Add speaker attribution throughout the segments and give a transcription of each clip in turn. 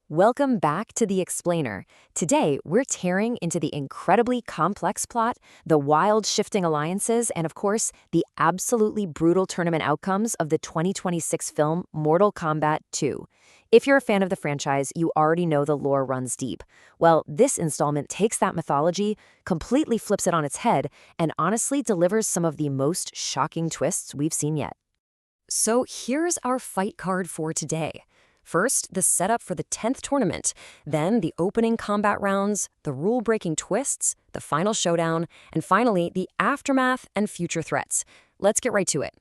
Speaker 1: Welcome back to The Explainer. Today, we're tearing into the incredibly complex plot, the wild shifting alliances, and of course, the absolutely brutal tournament outcomes of the 2026 film Mortal Kombat II. If you're a fan of the franchise, you already know the lore runs deep. Well, this installment takes that mythology, completely flips it on its head, and honestly delivers some of the most shocking twists we've seen yet. So here's our fight card for today. First, the setup for the 10th tournament, then the opening combat rounds, the rule-breaking twists, the final showdown, and finally, the aftermath and future threats. Let's get right to it.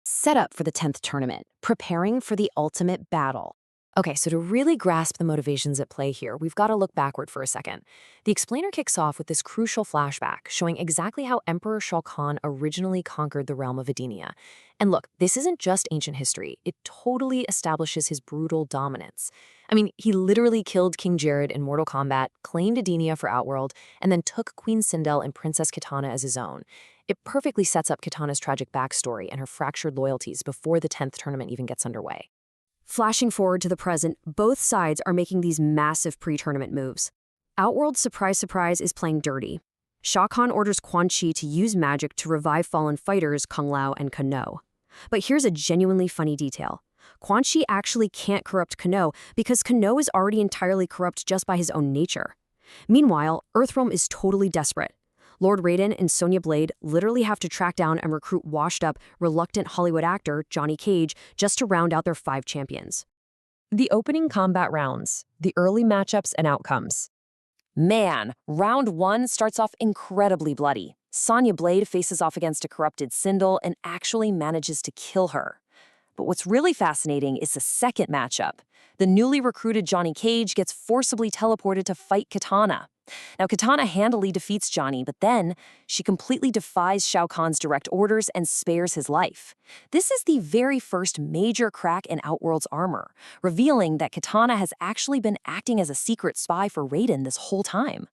Speaker 1: Setup for the 10th tournament, preparing for the ultimate battle. Okay, so to really grasp the motivations at play here, we've got to look backward for a second. The explainer kicks off with this crucial flashback showing exactly how Emperor Shao Kahn originally conquered the realm of Edenia. And look, this isn't just ancient history. It totally establishes his brutal dominance. I mean, he literally killed King Jared in Mortal Kombat, claimed Edenia for Outworld, and then took Queen Sindel and Princess Kitana as his own. It perfectly sets up Kitana's tragic backstory and her fractured loyalties before the 10th tournament even gets underway. Flashing forward to the present, both sides are making these massive pre-tournament moves. Outworld, surprise, surprise, is playing dirty. Shao Kahn orders Quan Chi to use magic to revive fallen fighters Kung Lao and Kano. But here's a genuinely funny detail. Quan Chi actually can't corrupt Kano because Kano is already entirely corrupt just by his own nature. Meanwhile, Earthrealm is totally desperate. Lord Raiden and Sonya Blade literally have to track down and recruit washed-up, reluctant Hollywood actor Johnny Cage just to round out their 5 champions. The opening combat rounds, the early matchups and outcomes. Man, round 1 starts off incredibly bloody. Sonya Blade faces off against a corrupted Sindel and actually manages to kill her. But what's really fascinating is the second matchup. The newly recruited Johnny Cage gets forcibly teleported to fight Kitana. Now, Kitana handily defeats Johnny, but then she completely defies Shao Kahn's direct orders and spares his life. This is the very first major crack in Outworld's armor, revealing that Kitana has actually been acting as a secret spy for Raiden this whole time.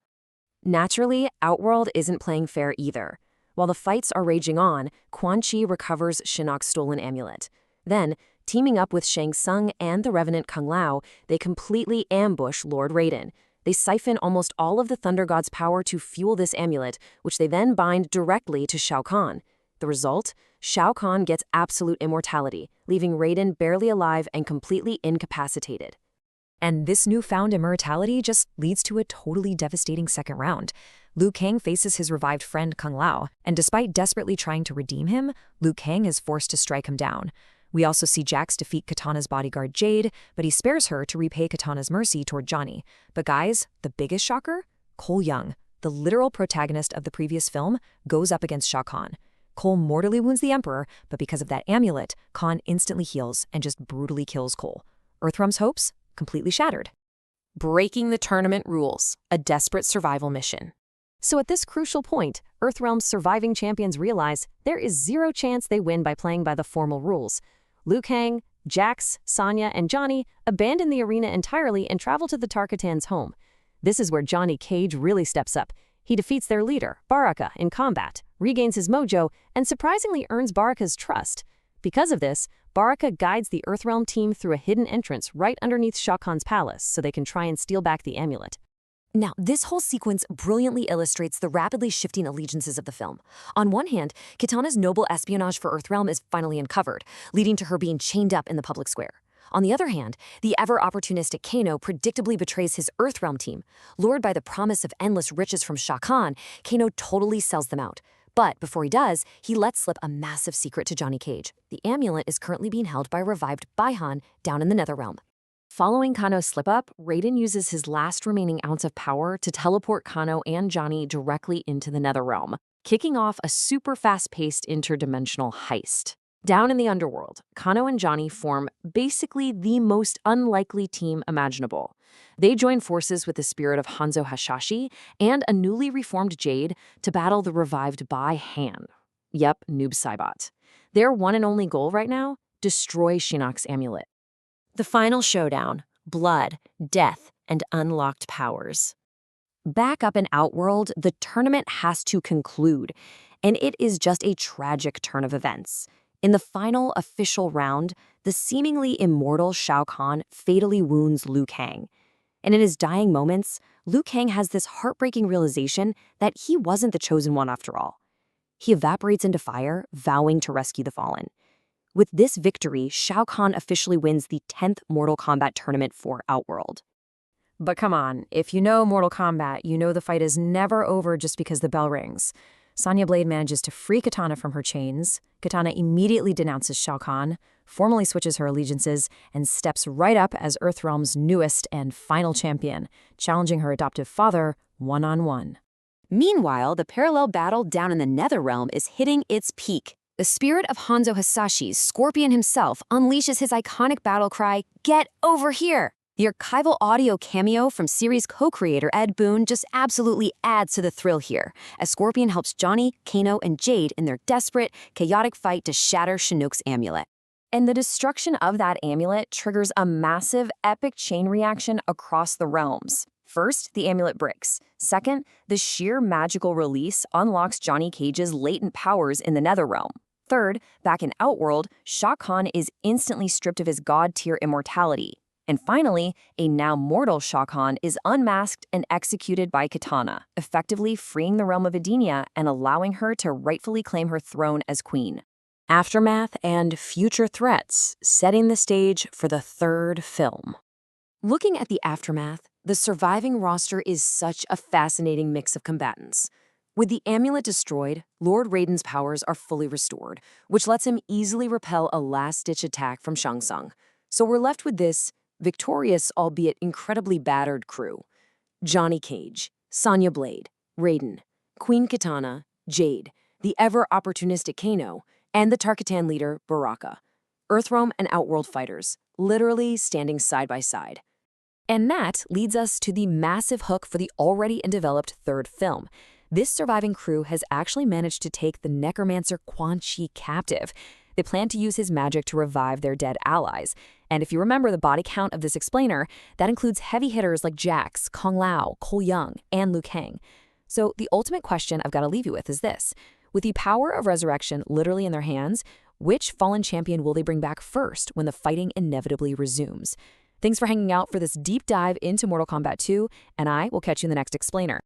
Speaker 1: Naturally, Outworld isn't playing fair either. While the fights are raging on, Quan Chi recovers Shinnok's stolen amulet. Then, teaming up with Shang Tsung and the Revenant Kung Lao, they completely ambush Lord Raiden. They siphon almost all of the Thunder God's power to fuel this amulet, which they then bind directly to Shao Kahn. The result? Shao Kahn gets absolute immortality, leaving Raiden barely alive and completely incapacitated. And this newfound immortality just leads to a totally devastating second round. Liu Kang faces his revived friend Kung Lao, and despite desperately trying to redeem him, Liu Kang is forced to strike him down. We also see Jax defeat Kitana's bodyguard Jade, but he spares her to repay Kitana's mercy toward Johnny. But guys, the biggest shocker? Cole Young, the literal protagonist of the previous film, goes up against Shao Kahn. Cole mortally wounds the Emperor, but because of that amulet, Kahn instantly heals and just brutally kills Cole. Earthrealm's hopes? Completely shattered. Breaking the tournament rules, a desperate survival mission. So at this crucial point, Earthrealm's surviving champions realize there is zero chance they win by playing by the formal rules. Liu Kang, Jax, Sonya, and Johnny abandon the arena entirely and travel to the Tarkatans' home. This is where Johnny Cage really steps up. He defeats their leader, Baraka, in combat, regains his mojo, and surprisingly earns Baraka's trust. Because of this, Baraka guides the Earthrealm team through a hidden entrance right underneath Shao Kahn's palace so they can try and steal back the amulet. Now, this whole sequence brilliantly illustrates the rapidly shifting allegiances of the film. On one hand, Kitana's noble espionage for Earthrealm is finally uncovered, leading to her being chained up in the public square. On the other hand, the ever-opportunistic Kano predictably betrays his Earthrealm team. Lured by the promise of endless riches from Shao Kahn, Kano totally sells them out. But before he does, he lets slip a massive secret to Johnny Cage. The amulet is currently being held by revived Baihan down in the Netherrealm. Following Kano's slip-up, Raiden uses his last remaining ounce of power to teleport Kano and Johnny directly into the Netherrealm, kicking off a super fast-paced interdimensional heist. Down in the underworld, Kano and Johnny form basically the most unlikely team imaginable. They join forces with the spirit of Hanzo Hasashi and a newly reformed Jade to battle the revived Bai-Han. Yep, Noob Saibot. Their one and only goal right now? Destroy Shinnok's amulet. The final showdown, blood, death, and unlocked powers. Back up in Outworld, the tournament has to conclude, and it is just a tragic turn of events. In the final official round, the seemingly immortal Shao Kahn fatally wounds Liu Kang. And in his dying moments, Liu Kang has this heartbreaking realization that he wasn't the chosen one after all. He evaporates into fire, vowing to rescue the fallen. With this victory, Shao Kahn officially wins the 10th Mortal Kombat tournament for Outworld. But come on, if you know Mortal Kombat, you know the fight is never over just because the bell rings. Sonya Blade manages to free Kitana from her chains. Kitana immediately denounces Shao Kahn, formally switches her allegiances, and steps right up as Earthrealm's newest and final champion, challenging her adoptive father one-on-one. Meanwhile, the parallel battle down in the Netherrealm is hitting its peak. The spirit of Hanzo Hasashi's Scorpion himself unleashes his iconic battle cry, "Get over here!" The archival audio cameo from series co-creator Ed Boon just absolutely adds to the thrill here, as Scorpion helps Johnny, Kano, and Jade in their desperate, chaotic fight to shatter Chinook's amulet. And the destruction of that amulet triggers a massive, epic chain reaction across the realms. First, the amulet breaks. Second, the sheer magical release unlocks Johnny Cage's latent powers in the Netherrealm. Third, back in Outworld, Shao Kahn is instantly stripped of his god-tier immortality. And finally, a now mortal Shao Kahn is unmasked and executed by Kitana, effectively freeing the realm of Edenia and allowing her to rightfully claim her throne as queen. Aftermath and future threats, setting the stage for the third film. Looking at the aftermath, the surviving roster is such a fascinating mix of combatants. With the amulet destroyed, Lord Raiden's powers are fully restored, which lets him easily repel a last-ditch attack from Shang Tsung. So we're left with this victorious, albeit incredibly battered crew: Johnny Cage, Sonya Blade, Raiden, Queen Kitana, Jade, the ever-opportunistic Kano, and the Tarkatan leader, Baraka. Earthrealm and Outworld fighters, literally standing side by side. And that leads us to the massive hook for the already-in-developed third film. This surviving crew has actually managed to take the necromancer Quan Chi captive. They plan to use his magic to revive their dead allies. And if you remember the body count of this explainer, that includes heavy hitters like Jax, Kung Lao, Cole Young, and Liu Kang. So the ultimate question I've got to leave you with is this. With the power of resurrection literally in their hands, which fallen champion will they bring back first when the fighting inevitably resumes? Thanks for hanging out for this deep dive into Mortal Kombat 2, and I will catch you in the next explainer.